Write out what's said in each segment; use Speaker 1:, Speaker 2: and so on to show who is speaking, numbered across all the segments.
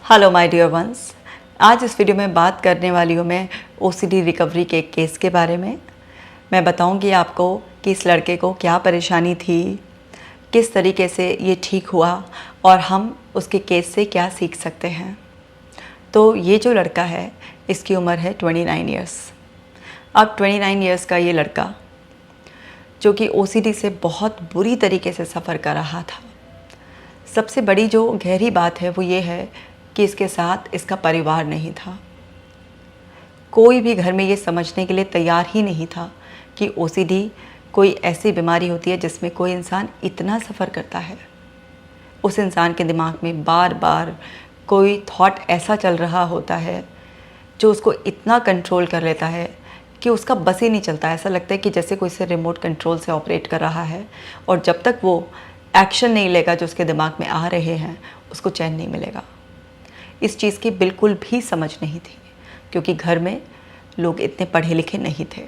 Speaker 1: Hello my dear ones. आज इस video में बात करने वाली हूँ मैं ओसीडी रिकवरी के एक केस के बारे में। मैं बताऊँगी आपको कि इस लड़के को क्या परेशानी थी, किस तरीके से ये ठीक हुआ और हम उसके केस से क्या सीख सकते हैं। तो ये जो लड़का है इसकी उम्र है 29 ईयर्स। अब 29 ईयर्स का ये लड़का जो कि ओसीडी से बहुत बुरी तरीके से सफ़र कर रहा था। सबसे बड़ी जो गहरी बात है वो ये है कि इसके साथ इसका परिवार नहीं था। कोई भी घर में ये समझने के लिए तैयार ही नहीं था कि ओसीडी कोई ऐसी बीमारी होती है जिसमें कोई इंसान इतना सफ़र करता है। उस इंसान के दिमाग में बार बार कोई थॉट ऐसा चल रहा होता है जो उसको इतना कंट्रोल कर लेता है कि उसका बस ही नहीं चलता। ऐसा लगता है कि जैसे कोई से रिमोट कंट्रोल से ऑपरेट कर रहा है और जब तक वो एक्शन नहीं लेगा जो उसके दिमाग में आ रहे हैं उसको चैन नहीं मिलेगा। इस चीज़ की बिल्कुल भी समझ नहीं थी क्योंकि घर में लोग इतने पढ़े लिखे नहीं थे।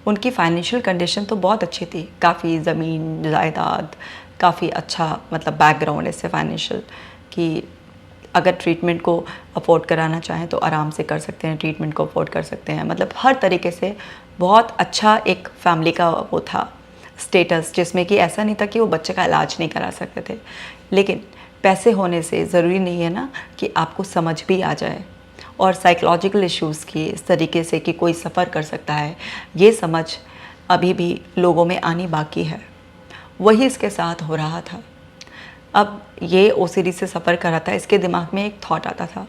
Speaker 1: उनकी फाइनेंशियल कंडीशन तो बहुत अच्छी थी, काफ़ी ज़मीन जायदाद, काफ़ी अच्छा मतलब बैकग्राउंड इससे फाइनेंशियल कि अगर ट्रीटमेंट को अफोर्ड कराना चाहें तो आराम से कर सकते हैं, ट्रीटमेंट को अफोर्ड कर सकते हैं। मतलब हर तरीके से बहुत अच्छा एक फैमिली का वो था स्टेटस, जिसमें कि ऐसा नहीं था कि वो बच्चे का इलाज नहीं करा सकते थे। लेकिन पैसे होने से ज़रूरी नहीं है ना कि आपको समझ भी आ जाए। और साइकोलॉजिकल इश्यूज़ की इस तरीके से कि कोई सफ़र कर सकता है, ये समझ अभी भी लोगों में आनी बाकी है। वही इसके साथ हो रहा था। अब ये ओसीडी से सफ़र कर रहा था। इसके दिमाग में एक थॉट आता था,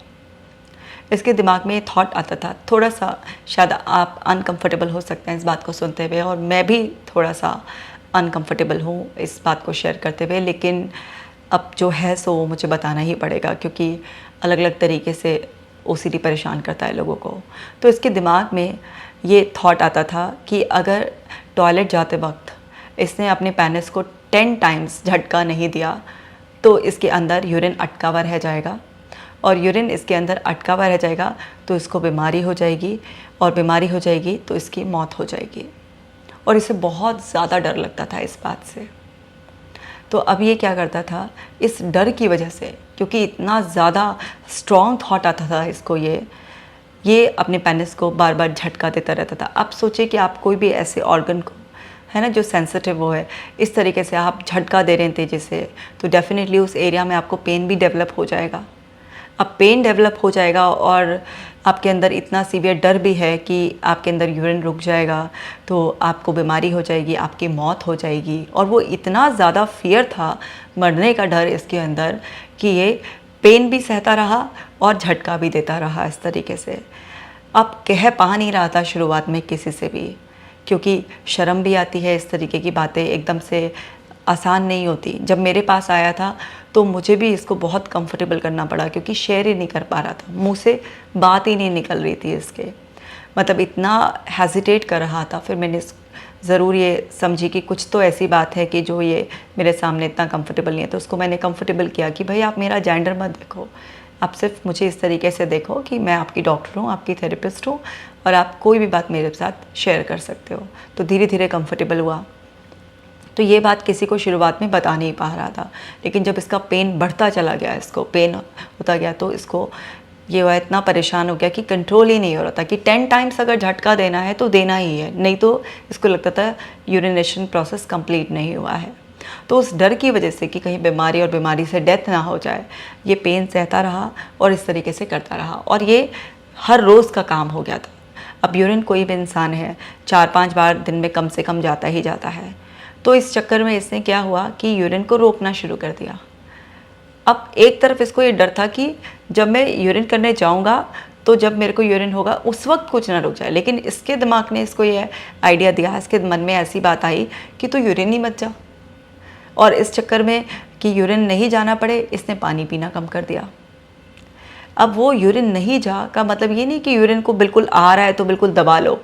Speaker 1: इसके दिमाग में ये थॉट आता था। थोड़ा सा शायद आप अनकंफर्टेबल हो सकते हैं इस बात को सुनते हुए, और मैं भी थोड़ा सा अनकंफर्टेबल हूँ इस बात को शेयर करते हुए, लेकिन अब जो है सो मुझे बताना ही पड़ेगा क्योंकि अलग अलग तरीके से ओसीडी परेशान करता है लोगों को। तो इसके दिमाग में ये थॉट आता था कि अगर टॉयलेट जाते वक्त इसने अपने पेनिस को 10 टाइम्स झटका नहीं दिया तो इसके अंदर यूरिन अटका हुआ रह जाएगा, और यूरिन इसके अंदर अटका हुआ रह जाएगा तो इसको बीमारी हो जाएगी, और बीमारी हो जाएगी तो इसकी मौत हो जाएगी। और इसे बहुत ज़्यादा डर लगता था इस बात से। तो अब ये क्या करता था, इस डर की वजह से, क्योंकि इतना ज़्यादा स्ट्रॉन्ग थॉट आता था इसको, ये अपने पेनिस को बार बार झटका देता रहता था। अब सोचिए कि आप कोई भी ऐसे ऑर्गन को, है ना, जो सेंसिटिव वो है, इस तरीके से आप झटका दे रहे हैं तेज़ी से, तो डेफिनेटली उस एरिया में आपको पेन भी डेवलप हो जाएगा। अब पेन डेवलप हो जाएगा और आपके अंदर इतना सीवियर डर भी है कि आपके अंदर यूरिन रुक जाएगा तो आपको बीमारी हो जाएगी, आपकी मौत हो जाएगी। और वो इतना ज़्यादा फियर था, मरने का डर इसके अंदर, कि ये पेन भी सहता रहा और झटका भी देता रहा इस तरीके से। अब कह पा नहीं रहा था शुरुआत में किसी से भी, क्योंकि शर्म भी आती है, इस तरीके की बातें एकदम से आसान नहीं होती। जब मेरे पास आया था तो मुझे भी इसको बहुत कंफर्टेबल करना पड़ा क्योंकि शेयर ही नहीं कर पा रहा था, मुंह से बात ही नहीं निकल रही थी इसके, मतलब इतना हेजिटेट कर रहा था। फिर मैंने ज़रूर ये समझी कि कुछ तो ऐसी बात है कि जो ये मेरे सामने इतना कंफर्टेबल नहीं है, तो उसको मैंने कंफर्टेबल किया कि भाई आप मेरा जेंडर मत देखो, आप सिर्फ मुझे इस तरीके से देखो कि मैं आपकी डॉक्टर हूँ, आपकी थेरेपिस्ट हूँ, और आप कोई भी बात मेरे साथ शेयर कर सकते हो। तो धीरे धीरे कंफर्टेबल हुआ। तो ये बात किसी को शुरुआत में बता नहीं पा रहा था, लेकिन जब इसका पेन बढ़ता चला गया, इसको पेन होता गया, तो इसको ये हुआ, इतना परेशान हो गया कि कंट्रोल ही नहीं हो रहा था कि 10 टाइम्स अगर झटका देना है तो देना ही है, नहीं तो इसको लगता था यूरिनेशन प्रोसेस कंप्लीट नहीं हुआ है। तो उस डर की वजह से कि कहीं बीमारी और बीमारी से डेथ ना हो जाए, ये पेन सहता रहा और इस तरीके से करता रहा, और ये हर रोज़ का काम हो गया था। अब यूरिन कोई भी इंसान है 4-5 बार दिन में कम से कम जाता ही जाता है, तो इस चक्कर में इसने क्या हुआ कि यूरिन को रोकना शुरू कर दिया। अब एक तरफ इसको ये डर था कि जब मैं यूरिन करने जाऊंगा तो जब मेरे को यूरिन होगा उस वक्त कुछ ना रुक जाए, लेकिन इसके दिमाग ने इसको ये आइडिया दिया, इसके मन में ऐसी बात आई कि तू यूरिन ही मत जा। और इस चक्कर में कि यूरिन नहीं जाना पड़े, इसने पानी पीना कम कर दिया। अब वो यूरिन नहीं जा का मतलब ये नहीं कि यूरिन को बिल्कुल आ रहा है तो बिल्कुल दबा लो,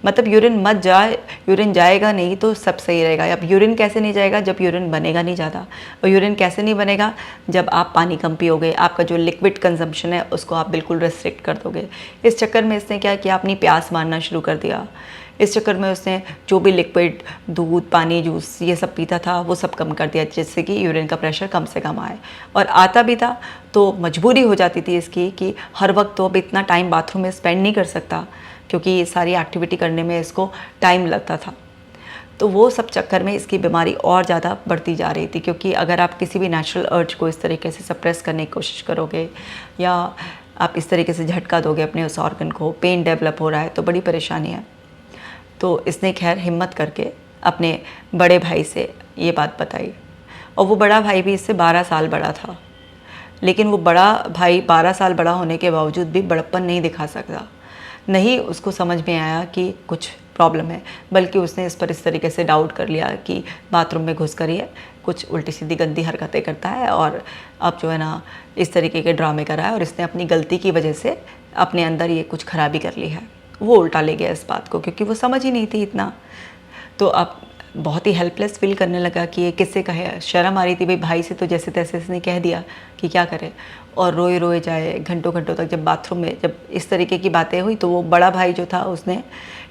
Speaker 1: मतलब यूरिन मत जाए, यूरिन जाएगा नहीं तो सब सही रहेगा। अब यूरिन कैसे नहीं जाएगा, जब यूरिन बनेगा नहीं ज़्यादा, और यूरिन कैसे नहीं बनेगा, जब आप पानी कम पियोगे, आपका जो लिक्विड कंजम्पशन है उसको आप बिल्कुल रेस्ट्रिक्ट कर दोगे। इस चक्कर में इसने क्या किया, अपनी प्यास मारना शुरू कर दिया इस चक्कर में उसने जो भी लिक्विड, दूध, पानी, जूस ये सब पीता था वो सब कम कर दिया, जिससे कि यूरिन का प्रेशर कम से कम आए। और आता भी था तो मजबूरी हो जाती थी इसकी कि हर वक्त तो अब इतना टाइम बाथरूम में स्पेंड नहीं कर सकता, क्योंकि ये सारी एक्टिविटी करने में इसको टाइम लगता था। तो वो सब चक्कर में इसकी बीमारी और ज़्यादा बढ़ती जा रही थी, क्योंकि अगर आप किसी भी नेचुरल अर्ज को इस तरीके से सप्रेस करने की कोशिश करोगे या आप इस तरीके से झटका दोगे अपने उस ऑर्गन को, पेन डेवलप हो रहा है तो बड़ी परेशानी है। तो इसने खैर हिम्मत करके अपने बड़े भाई से ये बात बताई, और वो बड़ा भाई भी इससे 12 साल बड़ा था, लेकिन वो बड़ा भाई 12 साल बड़ा होने के बावजूद भी बड़प्पन नहीं दिखा सकता। नहीं उसको समझ में आया कि कुछ प्रॉब्लम है, बल्कि उसने इस पर इस तरीके से डाउट कर लिया कि बाथरूम में घुस कर ये कुछ उल्टी सीधी गंदी हरकतें करता है और अब जो है ना इस तरीके के ड्रामे कर रहा है, और इसने अपनी गलती की वजह से अपने अंदर ये कुछ खराबी कर ली है। वो उल्टा ले गया इस बात को, क्योंकि वो समझ ही नहीं थी इतना। तो अब बहुत ही हेल्पलेस फील करने लगा कि ये किससे कहे। शर्म आ रही थी, भाई से तो जैसे तैसे इसने कह दिया कि क्या करे, और रोए रोए जाए घंटों घंटों तक। जब बाथरूम में जब इस तरीके की बातें हुई तो वो बड़ा भाई जो था उसने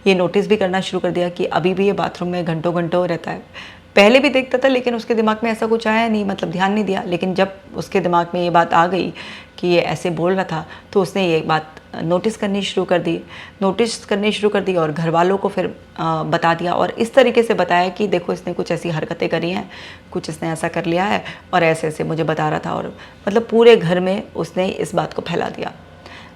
Speaker 1: ये नोटिस भी करना शुरू कर दिया कि अभी भी ये बाथरूम में घंटों घंटों रहता है। पहले भी देखता था लेकिन उसके दिमाग में ऐसा कुछ आया नहीं, मतलब ध्यान नहीं दिया। लेकिन जब उसके दिमाग में ये बात आ गई कि ये ऐसे बोल रहा था तो उसने ये बात नोटिस करनी शुरू कर दी और घर वालों को फिर बता दिया, और इस तरीके से बताया कि देखो इसने कुछ ऐसी हरकतें करी हैं, कुछ इसने ऐसा कर लिया है और ऐसे ऐसे मुझे बता रहा था। और मतलब पूरे घर में उसने इस बात को फैला दिया।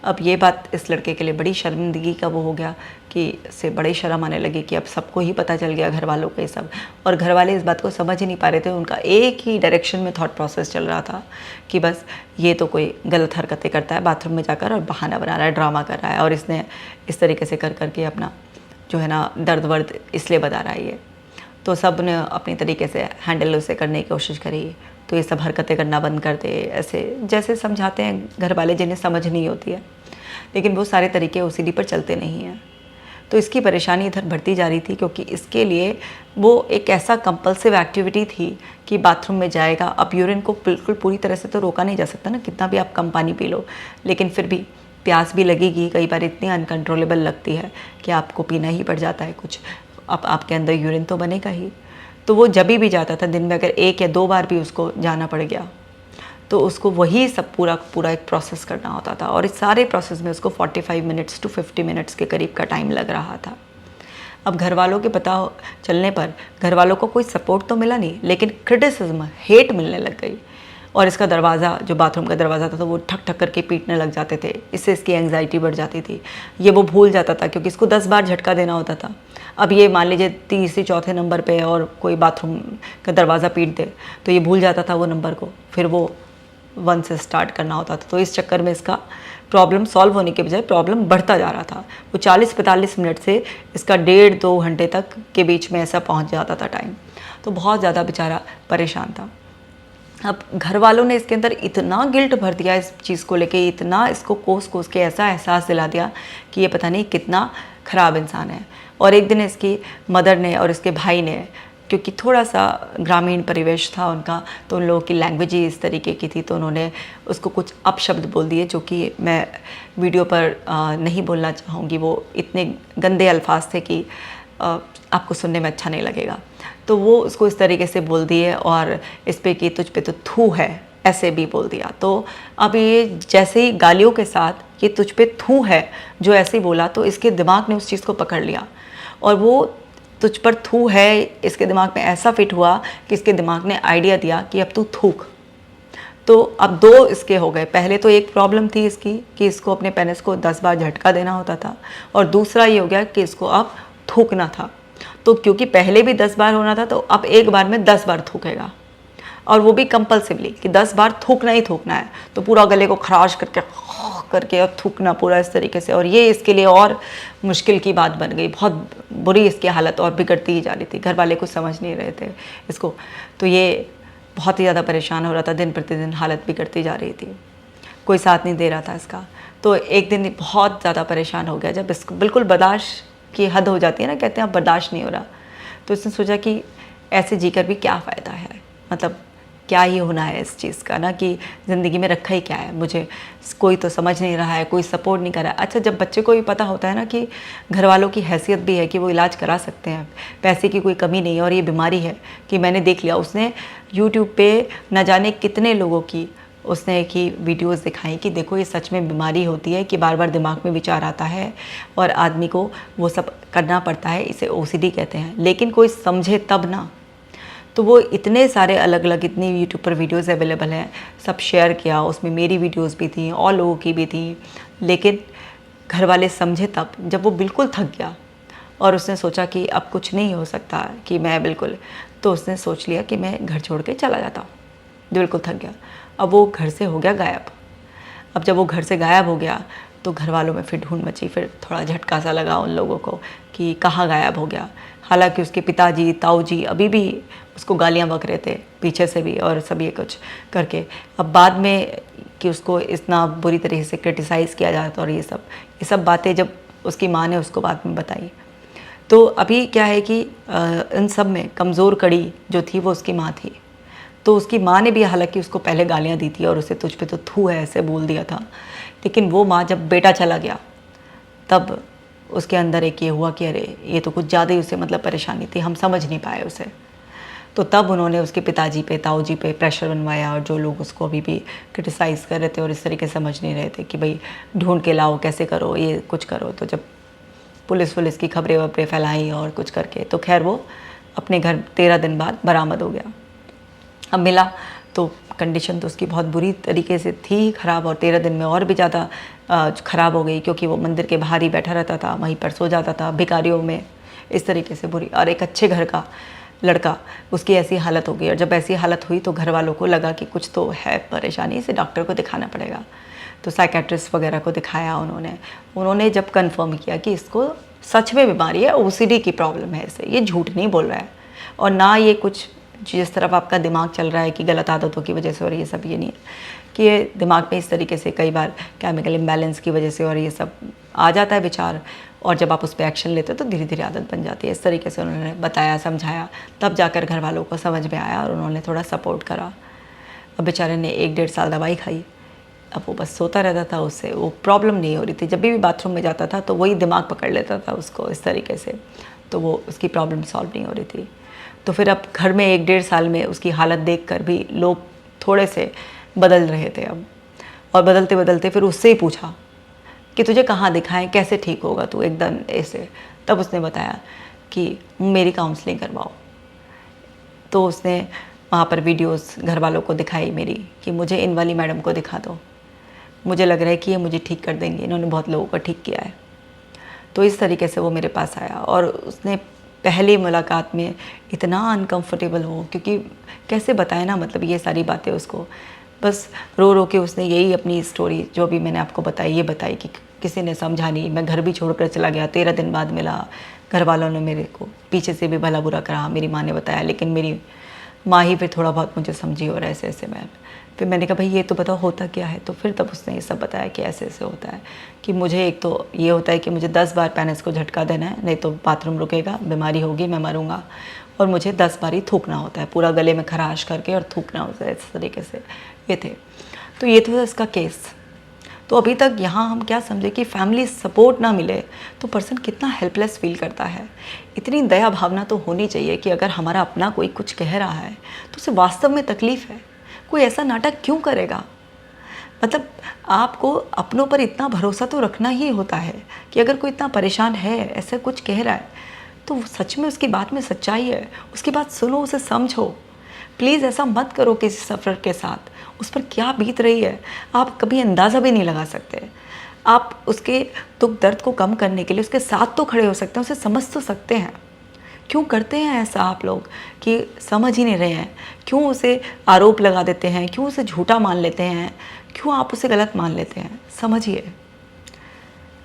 Speaker 1: अब ये बात इस लड़के के लिए बड़ी शर्मिंदगी का वो हो गया कि इससे बड़ी शर्म आने लगी कि अब सबको ही पता चल गया, घर वालों को ये सब। और घर वाले इस बात को समझ ही नहीं पा रहे थे। उनका एक ही डायरेक्शन में थॉट प्रोसेस चल रहा था कि बस ये तो कोई गलत हरकतें करता है बाथरूम में जाकर और बहाना बना रहा है, ड्रामा कर रहा है, और इसने इस तरीके से कर करके अपना जो है ना दर्द वर्द इसलिए बता रहा है ये। तो सब ने अपनी तरीके से हैंडल उसे करने की कोशिश करी, तो ये सब हरकतें करना बंद कर दे, ऐसे जैसे समझाते हैं घर वाले जिन्हें समझ नहीं होती है। लेकिन वो सारे तरीके ओसीडी पर चलते नहीं हैं। तो इसकी परेशानी इधर बढ़ती जा रही थी, क्योंकि इसके लिए वो एक ऐसा कंपल्सिव एक्टिविटी थी कि बाथरूम में जाएगा। अब यूरिन को बिल्कुल पूरी तरह से तो रोका नहीं जा सकता ना, कितना भी आप कम पानी पी लो, लेकिन फिर भी प्यास भी लगेगी। कई बार इतनी अनकंट्रोलेबल लगती है कि आपको पीना ही पड़ जाता है कुछ। अब आपके अंदर यूरिन तो बनेगा ही। तो वो जब भी जाता था, दिन में अगर 1 या 2 बार भी उसको जाना पड़ गया तो उसको वही सब पूरा एक प्रोसेस करना होता था, और इस सारे प्रोसेस में उसको 45 मिनट्स टू 50 मिनट्स के करीब का टाइम लग रहा था। अब घर वालों के पता चलने पर घर वालों को कोई सपोर्ट तो मिला नहीं, लेकिन क्रिटिसिज्म, हेट मिलने लग गई। और इसका दरवाज़ा, जो बाथरूम का दरवाज़ा था, तो वो ठक ठक करके पीटने लग जाते थे। इससे इसकी एंग्जाइटी बढ़ जाती थी। ये वो भूल जाता था, क्योंकि इसको 10 बार झटका देना होता था। अब ये मान लीजिए तीसरे चौथे नंबर पे और कोई बाथरूम का दरवाज़ा पीट दे तो ये भूल जाता था वो नंबर को, फिर वो 1 से स्टार्ट करना होता था। तो इस चक्कर में इसका प्रॉब्लम सॉल्व होने के बजाय प्रॉब्लम बढ़ता जा रहा था। वो 40-45 मिनट से इसका 1.5-2 घंटे तक के बीच में ऐसा पहुंच जाता था टाइम। तो बहुत ज़्यादा बेचारा परेशान था। अब घर वालों ने इसके अंदर इतना गिल्ट भर दिया इस चीज़ को लेके, इतना इसको कोस के ऐसा एहसास दिला दिया कि ये पता नहीं कितना ख़राब इंसान है। और एक दिन इसकी मदर ने और इसके भाई ने, क्योंकि थोड़ा सा ग्रामीण परिवेश था उनका, तो उन लोगों की लैंग्वेज ही इस तरीके की थी, तो उन्होंने उसको कुछ अपशब्द बोल दिए, जो कि मैं वीडियो पर नहीं बोलना चाहूँगी। वो इतने गंदे अल्फाज थे कि आपको सुनने में अच्छा नहीं लगेगा। तो वो उसको इस तरीके से बोल दिए, और इस पे कि तुझ पे तो थू है, ऐसे भी बोल दिया। तो अब ये जैसे ही गालियों के साथ ये तुझ पे थू है जो ऐसे ही बोला, तो इसके दिमाग ने उस चीज़ को पकड़ लिया, और वो तुझ पर थू है इसके दिमाग में ऐसा फिट हुआ कि इसके दिमाग ने आइडिया दिया कि अब तू थूक। तो अब 2 इसके हो गए। पहले तो एक प्रॉब्लम थी इसकी कि इसको अपने पेनिस को 10 बार झटका देना होता था, और दूसरा ये हो गया कि इसको अब थूकना था। तो क्योंकि पहले भी 10 बार होना था, तो अब एक बार में 10 बार थूकेगा, और वो भी कंपल्सिवली कि 10 बार थूकना ही थूकना है। तो पूरा गले को खराश करके और थूकना पूरा इस तरीके से। और ये इसके लिए और मुश्किल की बात बन गई। बहुत बुरी इसकी हालत और बिगड़ती ही जा रही थी। घर वाले कुछ समझ नहीं रहे थे इसको, तो ये बहुत ही ज़्यादा परेशान हो रहा था। दिन प्रतिदिन हालत बिगड़ती जा रही थी, कोई साथ नहीं दे रहा था इसका। तो एक दिन बहुत ज़्यादा परेशान हो गया, जब इसको बिल्कुल बर्दाश्त की हद हो जाती है ना, कहते हैं अब बर्दाश्त नहीं हो रहा। तो इसने सोचा कि ऐसे जीकर भी क्या फ़ायदा है, मतलब क्या ही होना है इस चीज़ का ना, कि ज़िंदगी में रखा ही क्या है, मुझे कोई तो समझ नहीं रहा है, कोई सपोर्ट नहीं कर रहा है। अच्छा, जब बच्चे को भी पता होता है ना कि घर वालों की हैसियत भी है कि वो इलाज करा सकते हैं, पैसे की कोई कमी नहीं है और ये बीमारी है, कि मैंने देख लिया, उसने यूट्यूब पे न जाने कितने लोगों की उसने की वीडियोस दिखाई कि देखो ये सच में बीमारी होती है, कि बार बार दिमाग में विचार आता है और आदमी को वो सब करना पड़ता है, इसे ओसीडी कहते हैं। लेकिन कोई समझे तब ना। तो वो इतने सारे अलग अलग इतनी यूट्यूब पर वीडियोस अवेलेबल हैं, सब शेयर किया, उसमें मेरी वीडियोस भी थी और लोगों की भी थी। लेकिन घर वाले समझे तब जब वो बिल्कुल थक गया और उसने सोचा कि अब कुछ नहीं हो सकता, कि मैं बिल्कुल, तो उसने सोच लिया कि मैं घर छोड़ के चला जाता हूँ, बिल्कुल थक गया। अब वो घर से हो गया गायब। अब जब वो घर से गायब हो गया तो घर वालों में फिर ढूंढ मची, फिर थोड़ा झटका सा लगा उन लोगों को कि कहाँ गायब हो गया। हालांकि उसके पिताजी ताऊ जी अभी भी उसको गालियाँ बक रहे थे पीछे से भी और सब ये कुछ करके। अब बाद में कि उसको इतना बुरी तरीके से क्रिटिसाइज़ किया जाता और ये सब बातें जब उसकी माँ ने उसको बाद में बताई, तो अभी क्या है कि इन सब में कमज़ोर कड़ी जो थी वो उसकी माँ थी। तो उसकी माँ ने भी हालांकि उसको पहले गालियाँ दी थी और उसे तुझ पे तो थू है ऐसे बोल दिया था, लेकिन वो माँ जब बेटा चला गया तब उसके अंदर एक ये हुआ कि अरे ये तो कुछ ज़्यादा ही उसे मतलब परेशानी थी, हम समझ नहीं पाए उसे। तो तब उन्होंने उसके पिताजी पे ताऊ जी पे प्रेशर बनवाया, और जो लोग उसको अभी भी क्रिटिसाइज़ कर रहे थे और इस तरीके से समझ नहीं रहे थे कि भाई ढूंढ के लाओ, कैसे करो, ये कुछ करो, तो जब पुलिस की खबरें वबरें फैलाई और कुछ करके, तो खैर वो अपने घर 13 दिन बाद बरामद हो गया। अब मिला तो कंडीशन तो उसकी बहुत बुरी तरीके से थी ख़राब, और 13 दिन में और भी ज़्यादा ख़राब हो गई, क्योंकि वो मंदिर के बाहर ही बैठा रहता था, वहीं पर सो जाता था भिखारियों में, इस तरीके से बुरी। और एक अच्छे घर का लड़का, उसकी ऐसी हालत हो गई। और जब ऐसी हालत हुई तो घर वालों को लगा कि कुछ तो है परेशानी, इसे डॉक्टर को दिखाना पड़ेगा। तो साइकेट्रिस्ट वगैरह को दिखाया उन्होंने जब कंफर्म किया कि इसको सच में बीमारी है, ओसीडी की प्रॉब्लम है, इसे, ये झूठ नहीं बोल रहा है, और ना ये कुछ जिस तरफ आपका दिमाग चल रहा है कि गलत आदतों की वजह से और ये सब, ये नहीं है कि ये दिमाग में इस तरीके से कई बार केमिकल इम्बैलेंस की वजह से और ये सब आ जाता है विचार, और जब आप उस पर एक्शन लेते हो तो धीरे धीरे आदत बन जाती है। इस तरीके से उन्होंने बताया, समझाया, तब जाकर घर वालों को समझ में आया और उन्होंने थोड़ा सपोर्ट करा। अब बेचारे ने 1-1.5 साल दवाई खाई। अब वो बस सोता रहता था, उससे वो प्रॉब्लम नहीं हो रही थी। जब भी बाथरूम में जाता था तो वही दिमाग पकड़ लेता था उसको इस तरीके से, तो वो उसकी प्रॉब्लम सॉल्व नहीं हो रही थी। तो फिर अब घर में 1-1.5 साल में उसकी हालत देखकर भी लोग थोड़े से बदल रहे थे अब, और बदलते बदलते फिर उससे ही पूछा कि तुझे कहाँ दिखाएं, कैसे ठीक होगा तू एकदम ऐसे। तब उसने बताया कि मेरी काउंसलिंग करवाओ। तो उसने वहाँ पर वीडियोस घर वालों को दिखाई मेरी, कि मुझे इन वाली मैडम को दिखा दो, मुझे लग रहा है कि ये मुझे ठीक कर देंगे, इन्होंने बहुत लोगों को ठीक किया है। तो इस तरीके से वो मेरे पास आया, और उसने पहली मुलाकात में इतना अनकंफर्टेबल हो, क्योंकि कैसे बताए ना, मतलब ये सारी बातें उसको, बस रो रो के उसने यही अपनी स्टोरी जो भी मैंने आपको बताई ये बताई कि किसी ने समझा नहीं, मैं घर भी छोड़कर चला गया, 13 दिन बाद मिला, घर वालों ने मेरे को पीछे से भी भला बुरा करा, मेरी माँ ने बताया, लेकिन मेरी माँ ही फिर थोड़ा बहुत मुझे समझी, और ऐसे ऐसे मैं फिर मैंने कहा भाई ये तो बताओ होता क्या है। तो फिर तब उसने ये सब बताया कि ऐसे ऐसे होता है, कि मुझे एक तो ये होता है कि मुझे 10 बार पेनिस को झटका देना है, नहीं तो बाथरूम रुकेगा, बीमारी होगी, मैं मरूंगा, और मुझे 10 बार ही थूकना होता है, पूरा गले में खराश करके और थूकना होता है, इस तरीके से ये थे। तो ये था इसका केस। तो अभी तक यहाँ हम क्या समझे कि फैमिली सपोर्ट ना मिले तो पर्सन कितना हेल्पलेस फील करता है। इतनी दया भावना तो होनी चाहिए कि अगर हमारा अपना कोई कुछ कह रहा है तो उसे वास्तव में तकलीफ़ है, कोई ऐसा नाटक क्यों करेगा। मतलब आपको अपनों पर इतना भरोसा तो रखना ही होता है कि अगर कोई इतना परेशान है, ऐसा कुछ कह रहा है, तो सच में उसकी बात में सच्चाई है, उसकी बात सुनो, उसे समझो। प्लीज़ ऐसा मत करो किसी सफ़र के साथ, उस पर क्या बीत रही है आप कभी अंदाज़ा भी नहीं लगा सकते। आप उसके दुख दर्द को कम करने के लिए उसके साथ तो खड़े हो सकते हैं, उसे समझ तो सकते हैं। क्यों करते हैं ऐसा आप लोग कि समझ ही नहीं रहे हैं? क्यों उसे आरोप लगा देते हैं? क्यों उसे झूठा मान लेते हैं? क्यों आप उसे गलत मान लेते हैं? समझिए।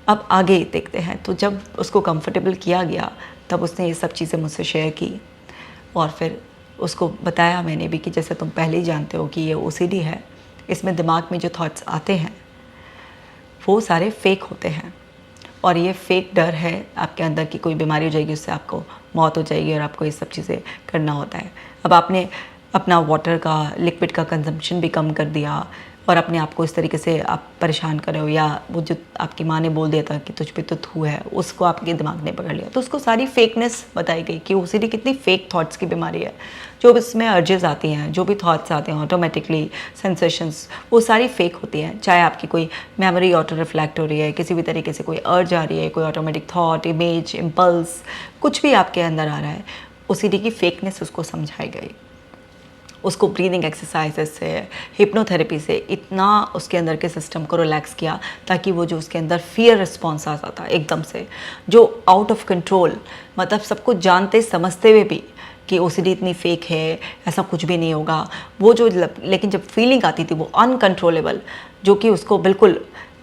Speaker 1: अब आगे देखते हैं। तो जब उसको कंफर्टेबल किया गया तब उसने ये सब चीज़ें मुझसे शेयर की, और फिर उसको बताया मैंने भी कि जैसे तुम पहले ही जानते हो कि ये ओसीडी है, इसमें दिमाग में जो थॉट्स आते हैं वो सारे फेक होते हैं, और ये फेक डर है आपके अंदर की कोई बीमारी हो जाएगी, उससे आपको मौत हो जाएगी और आपको ये सब चीज़ें करना होता है। अब आपने अपना वाटर का, लिक्विड का कंजम्पशन भी कम कर दिया और अपने आप को इस तरीके से आप परेशान कर रहे हो, या वो जो आपकी माँ ने बोल दिया था कि तुझ पे तो थू है, उसको आपके दिमाग ने पकड़ लिया। तो उसको सारी फेकनेस बताई गई कि ओसीडी कितनी फेक थॉट्स की बीमारी है। जो भी इसमें अर्जेस आती हैं, जो भी थॉट्स आते हैं ऑटोमेटिकली, सेंसेशंस, वो सारी फेक होती हैं। चाहे आपकी कोई मेमोरी ऑटो रिफ्लेक्ट हो रही है, किसी भी तरीके से कोई अर्ज आ रही है, कोई ऑटोमेटिक थॉट, इमेज, इम्पल्स, कुछ भी आपके अंदर आ रहा है, ओसीडी की फेकनेस उसको समझाई गई। उसको ब्रीदिंग एक्सरसाइजेस से, हिप्नोथेरेपी से इतना उसके अंदर के सिस्टम को रिलैक्स किया ताकि वो जो उसके अंदर फियर रिस्पॉन्स आता था एकदम से, जो आउट ऑफ कंट्रोल, मतलब सब कुछ जानते समझते हुए भी कि ओसीडी इतनी फेक है, ऐसा कुछ भी नहीं होगा, वो जो लेकिन जब फीलिंग आती थी वो अनकंट्रोलेबल, जो कि उसको बिल्कुल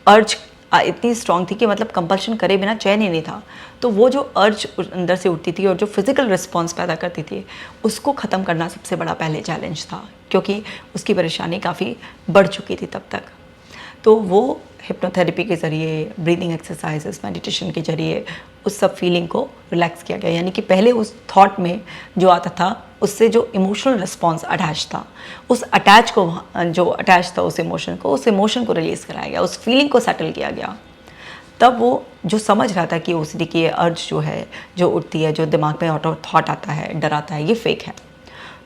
Speaker 1: अर्ज इतनी स्ट्रांग थी कि मतलब कंपल्शन करे बिना चैन ही नहीं था। तो वो जो अर्ज अंदर से उठती थी और जो फिज़िकल रिस्पॉन्स पैदा करती थी, उसको ख़त्म करना सबसे बड़ा पहले चैलेंज था, क्योंकि उसकी परेशानी काफ़ी बढ़ चुकी थी तब तक। तो वो हिप्नोथेरेपी के ज़रिए, ब्रीदिंग एक्सरसाइजेस, मेडिटेशन के ज़रिए उस सब फीलिंग को रिलैक्स किया गया। यानी कि पहले उस थॉट में जो आता था उससे जो इमोशनल रिस्पॉन्स अटैच था, उस अटैच को, जो अटैच था उस इमोशन को रिलीज़ कराया गया, उस फीलिंग को सेटल किया गया। तब वो जो समझ रहा था कि ओसीडी की अर्ज जो है, जो उठती है, जो दिमाग में ऑटो थॉट आता है, डर आता है, ये फेक है।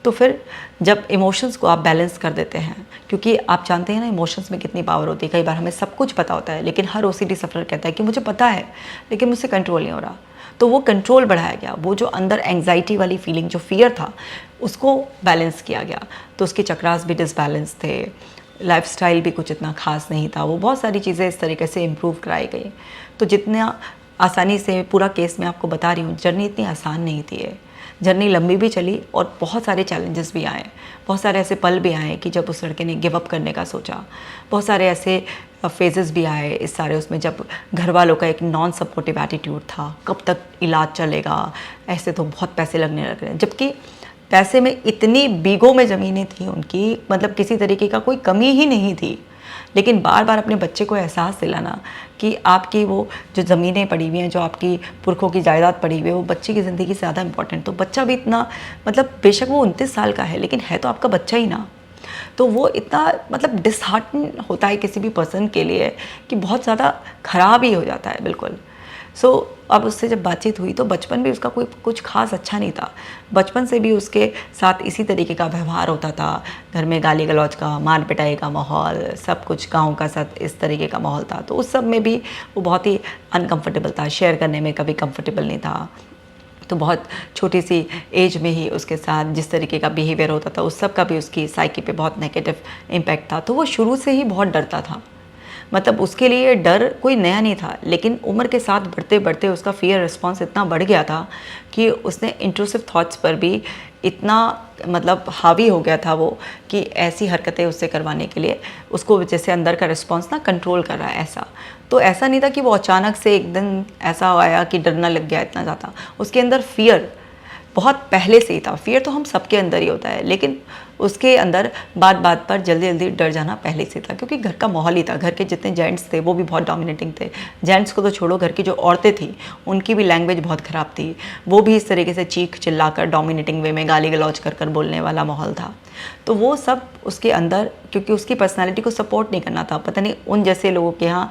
Speaker 1: तो फिर जब इमोशंस को आप बैलेंस कर देते हैं, क्योंकि आप जानते हैं ना इमोशंस में कितनी पावर होती है। कई बार हमें सब कुछ पता होता है, लेकिन हर ओसीडी सफरर कहता है कि मुझे पता है लेकिन मुझसे कंट्रोल नहीं हो रहा। तो वो कंट्रोल बढ़ाया गया, वो जो अंदर एंग्जाइटी वाली फीलिंग, जो फियर था, उसको बैलेंस किया गया। तो उसके चक्रास भी डिसबैलेंस थे, लाइफस्टाइल भी कुछ इतना खास नहीं था, वो बहुत सारी चीज़ें इस तरीके से इम्प्रूव कराई गई। तो जितना आसानी से पूरा केस मैं आपको बता रही हूँ, जर्नी इतनी आसान नहीं थी ये। जर्नी लंबी भी चली और बहुत सारे चैलेंजेस भी आए, बहुत सारे ऐसे पल भी आए कि जब उस लड़के ने गिव अप करने का सोचा। बहुत सारे ऐसे फेजेस भी आए इस सारे उसमें, जब घर वालों का एक नॉन सपोर्टिव एटीट्यूड था, कब तक इलाज चलेगा, ऐसे तो बहुत पैसे लगने लग रहे हैं। जबकि पैसे में इतनी बीघों में ज़मीनें थी उनकी, मतलब किसी तरीके का कोई कमी ही नहीं थी। लेकिन बार बार अपने बच्चे को एहसास दिलाना कि आपकी वो जो ज़मीनें पड़ी हुई हैं, जो आपकी पुरखों की जायदाद पड़ी हुई है, वो बच्चे की ज़िंदगी से ज़्यादा इंपॉर्टेंट। तो बच्चा भी इतना, मतलब बेशक वो 29 साल का है, लेकिन है तो आपका बच्चा ही ना। तो वो इतना मतलब डिसहार्टन होता है किसी भी पर्सन के लिए कि बहुत ज़्यादा ख़राब ही हो जाता है बिल्कुल। अब उससे जब बातचीत हुई तो बचपन भी उसका कोई कुछ खास अच्छा नहीं था। बचपन से भी उसके साथ इसी तरीके का व्यवहार होता था, घर में गाली गलौज का, मार पिटाई का माहौल, सब कुछ गाँव का साथ इस तरीके का माहौल था। तो उस सब में भी वो बहुत ही अनकंफर्टेबल था, शेयर करने में कभी कंफर्टेबल नहीं था। तो बहुत छोटी सी एज में ही उसके साथ जिस तरीके का बिहेवियर होता था, उस सब का भी उसकी साइकी पे बहुत नेगेटिव इम्पैक्ट था। तो वो शुरू से ही बहुत डरता था। मतलब उसके लिए डर कोई नया नहीं था, लेकिन उम्र के साथ बढ़ते बढ़ते उसका फियर रिस्पॉन्स इतना बढ़ गया था कि उसने इंट्रूसिव थॉट्स पर भी इतना मतलब हावी हो गया था वो, कि ऐसी हरकतें उससे करवाने के लिए उसको जैसे अंदर का रिस्पॉन्स ना कंट्रोल कर रहा है ऐसा। तो ऐसा नहीं था कि वो अचानक से एक दिन ऐसा आया कि डरना लग गया इतना ज़्यादा। उसके अंदर फियर बहुत पहले से ही था। फियर तो हम सबके अंदर ही होता है, लेकिन उसके अंदर बात बात पर जल्दी जल्दी डर जाना पहले से था, क्योंकि घर का माहौल ही था। घर के जितने जेंट्स थे वो भी बहुत डोमिनेटिंग थे। जेंट्स को तो छोड़ो, घर की जो औरतें थी उनकी भी लैंग्वेज बहुत ख़राब थी। वो भी इस तरीके से चीख चिल्लाकर डोमिनेटिंग वे में गाली गलौज कर कर बोलने वाला माहौल था। तो वो सब उसके अंदर, क्योंकि उसकी पर्सनैलिटी को सपोर्ट नहीं करना था। पता नहीं उन जैसे लोगों के यहाँ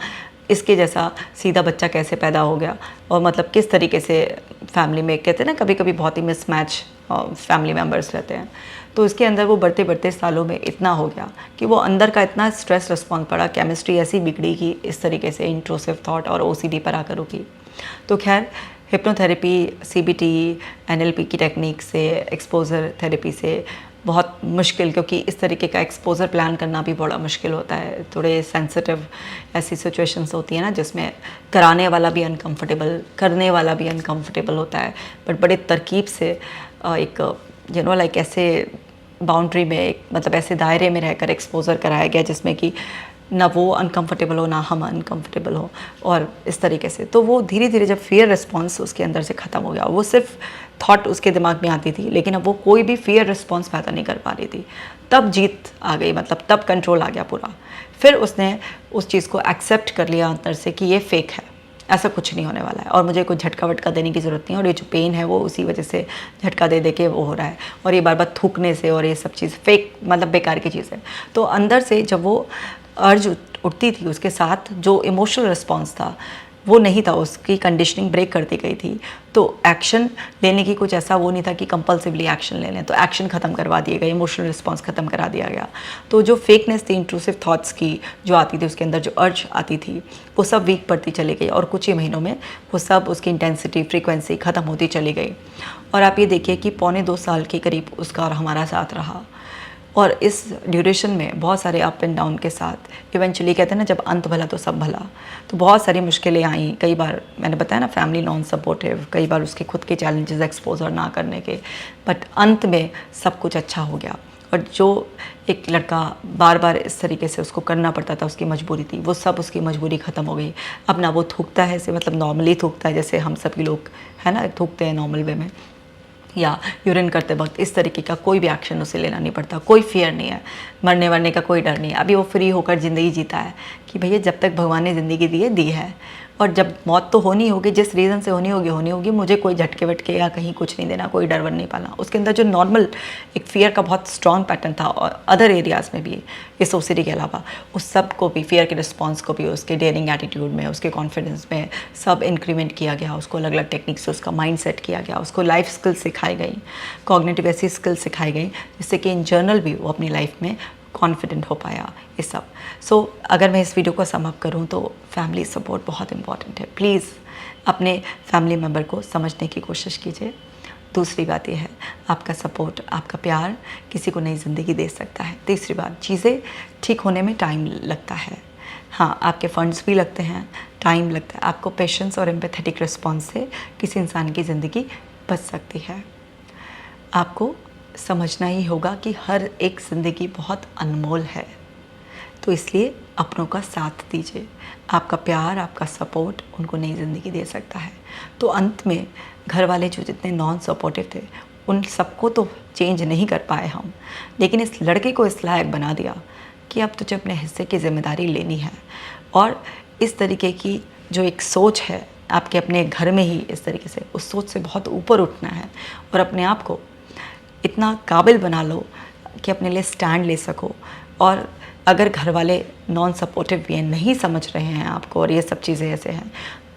Speaker 1: इसके जैसा सीधा बच्चा कैसे पैदा हो गया, और मतलब किस तरीके से फैमिली में, कहते हैं ना कभी कभी बहुत ही मिसमैच फैमिली मेम्बर्स रहते हैं। तो इसके अंदर वो बढ़ते बढ़ते सालों में इतना हो गया कि वो अंदर का इतना स्ट्रेस रिस्पॉन्स पड़ा, केमिस्ट्री ऐसी बिगड़ी कि इस तरीके से इंट्रूसिव थॉट और ओसीडी पर आकर रुकी। तो खैर, हिप्नोथेरेपी, सीबीटी, एनएलपी की टेक्निक से, एक्सपोजर थेरेपी से बहुत मुश्किल, क्योंकि इस तरीके का एक्सपोजर प्लान करना भी बड़ा मुश्किल होता है। थोड़े सेंसिटिव ऐसी सिचुएशंस होती है ना, जिसमें कराने वाला भी अनकंफर्टेबल, करने वाला भी अनकंफर्टेबल होता है। बट बड़े तरकीब से एक लाइक ऐसे बाउंड्री में, एक मतलब ऐसे दायरे में रहकर एक्सपोजर कराया गया जिसमें कि ना वो अनकंफर्टेबल हो ना हम अनकंफर्टेबल हो, और इस तरीके से। तो वो धीरे धीरे जब फियर रिस्पॉन्स उसके अंदर से ख़त्म हो गया, वो सिर्फ थॉट उसके दिमाग में आती थी, लेकिन अब वो कोई भी फियर रिस्पॉन्स पैदा नहीं कर पा रही थी। तब जीत आ गई, मतलब तब कंट्रोल आ गया पूरा। फिर उसने उस चीज़ को एक्सेप्ट कर लिया अंदर से कि ये फेक है, ऐसा कुछ नहीं होने वाला है और मुझे कोई झटका वटका देने की ज़रूरत नहीं है, और ये जो पेन है वो उसी वजह से झटका दे दे के वो हो रहा है, और ये बार बार थूकने से और ये सब चीज़ फेक, मतलब बेकार की चीज़ है। तो अंदर से जब वो अर्ज उठती थी, उसके साथ जो इमोशनल रिस्पॉन्स था वो नहीं था, उसकी कंडीशनिंग ब्रेक कर दी गई थी। तो एक्शन लेने की कुछ ऐसा वो नहीं था कि कंपल्सिवली एक्शन ले लें, तो एक्शन ख़त्म करवा दिए गए, इमोशनल रिस्पॉन्स ख़त्म करा दिया गया। तो जो फेकनेस थी, इंट्रूसिव थॉट्स की जो आती थी, उसके अंदर जो अर्ज आती थी, वो सब वीक पड़ती चली गई, और कुछ ही महीनों में वो सब, उसकी इंटेंसिटी, फ्रीक्वेंसी ख़त्म होती चली गई। और आप ये देखिए कि 2.25 साल के करीब उसका और हमारा साथ रहा, और इस ड्यूरेशन में बहुत सारे अप एंड डाउन के साथ इवेंचुअली कहते हैं ना, जब अंत भला तो सब भला, तो बहुत सारी मुश्किलें आई। कई बार मैंने बताया ना, फैमिली नॉन सपोर्टिव, कई बार उसके खुद के चैलेंजेस एक्सपोजर ना करने के, बट अंत में सब कुछ अच्छा हो गया। और जो एक लड़का बार बार इस तरीके से उसको करना पड़ता था, उसकी मजबूरी थी, वो सब उसकी मजबूरी ख़त्म हो गई। अब ना वो थूकता है ऐसे, मतलब नॉर्मली थूकता है जैसे हम सभी लोग है ना थूकते हैं नॉर्मल वे में, या यूरिन करते वक्त इस तरीके का कोई भी एक्शन उसे लेना नहीं पड़ता, कोई फियर नहीं है, मरने वरने का कोई डर नहीं है। अभी वो फ्री होकर ज़िंदगी जीता है कि भैया जब तक भगवान ने ज़िंदगी दी है, और जब मौत तो होनी होगी, जिस रीज़न से होनी होगी, मुझे कोई झटके वटके या कहीं कुछ नहीं देना, कोई डर वर नहीं पालना। उसके अंदर जो नॉर्मल एक फियर का बहुत स्ट्रॉन्ग पैटर्न था, और अदर एरियाज़ में भी इस ओसीडी के अलावा, उस सब को भी, फियर के रिस्पॉन्स को भी, उसके डेयरिंग एटीट्यूड में, उसके कॉन्फिडेंस में सब इंक्रीमेंट किया गया। उसको अलग अलग टेक्निक से उसका माइंड सेट किया गया, उसको लाइफ स्किल्स सिखाई गई, कॉग्निटिव ऐसी स्किल्स सिखाई गई जिससे कि इन जनरल भी वो अपनी लाइफ में कॉन्फिडेंट हो पाया, ये सब। सो अगर मैं इस वीडियो को सम अप करूँ तो फैमिली सपोर्ट बहुत इंपॉर्टेंट है। प्लीज़ अपने फैमिली मेम्बर को समझने की कोशिश कीजिए। दूसरी बात यह है, आपका सपोर्ट, आपका प्यार किसी को नई ज़िंदगी दे सकता है। तीसरी बात, चीज़ें ठीक होने में टाइम लगता है। हाँ, आपके फंड्स भी लगते हैं, टाइम लगता है। आपको पेशेंस और एम्पैथेटिक रिस्पॉन्स से किसी इंसान की ज़िंदगी बच सकती है। आपको समझना ही होगा कि हर एक ज़िंदगी बहुत अनमोल है, तो इसलिए अपनों का साथ दीजिए। आपका प्यार, आपका सपोर्ट उनको नई ज़िंदगी दे सकता है। तो अंत में घर वाले जो जितने नॉन सपोर्टिव थे, उन सबको तो चेंज नहीं कर पाए हम, लेकिन इस लड़के को इस लायक बना दिया कि अब तुझे अपने हिस्से की ज़िम्मेदारी लेनी है। और इस तरीके की जो एक सोच है आपके अपने घर में ही, इस तरीके से उस सोच से बहुत ऊपर उठना है, और अपने आप को इतना काबिल बना लो कि अपने लिए स्टैंड ले सको। और अगर घर वाले नॉन सपोर्टिव भी हैं, नहीं समझ रहे हैं आपको, और ये सब चीज़ें ऐसे हैं,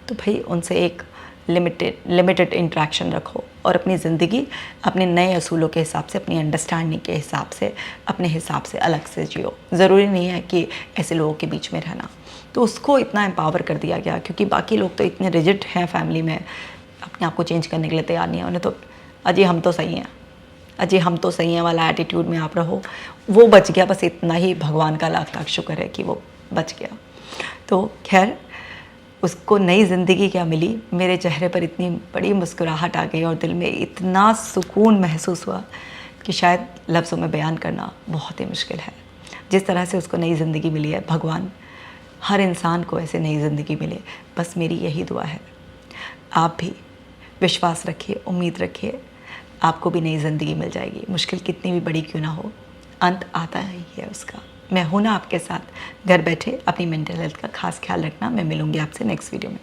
Speaker 1: तो भाई उनसे एक लिमिटेड इंटरेक्शन रखो, और अपनी ज़िंदगी अपने नए असूलों के हिसाब से, अपनी अंडरस्टैंडिंग के हिसाब से, अपने हिसाब से अलग से जियो। ज़रूरी नहीं है कि ऐसे लोगों के बीच में रहना। तो उसको इतना एम्पावर कर दिया गया, क्योंकि बाकी लोग तो इतने रिजिड हैं फैमिली में, अपने आप को चेंज करने के लिए तैयार नहीं है। उन्हें तो अजय हम तो सही हैं, अजय हम तो सही हैं वाला एटीट्यूड में आप रहो। वो बच गया, बस इतना ही भगवान का लाख लाख शुक्र है कि वो बच गया। तो खैर, उसको नई ज़िंदगी क्या मिली, मेरे चेहरे पर इतनी बड़ी मुस्कुराहट आ गई और दिल में इतना सुकून महसूस हुआ कि शायद लफ्ज़ों में बयान करना बहुत ही मुश्किल है। जिस तरह से उसको नई ज़िंदगी मिली है, भगवान हर इंसान को ऐसे नई ज़िंदगी मिले, बस मेरी यही दुआ है। आप भी विश्वास रखिए, उम्मीद रखिए, आपको भी नई ज़िंदगी मिल जाएगी। मुश्किल कितनी भी बड़ी क्यों ना हो, अंत आता ही है उसका। मैं हूं ना आपके साथ। घर बैठे अपनी मेंटल हेल्थ का खास ख्याल रखना। मैं मिलूंगी आपसे नेक्स्ट वीडियो में।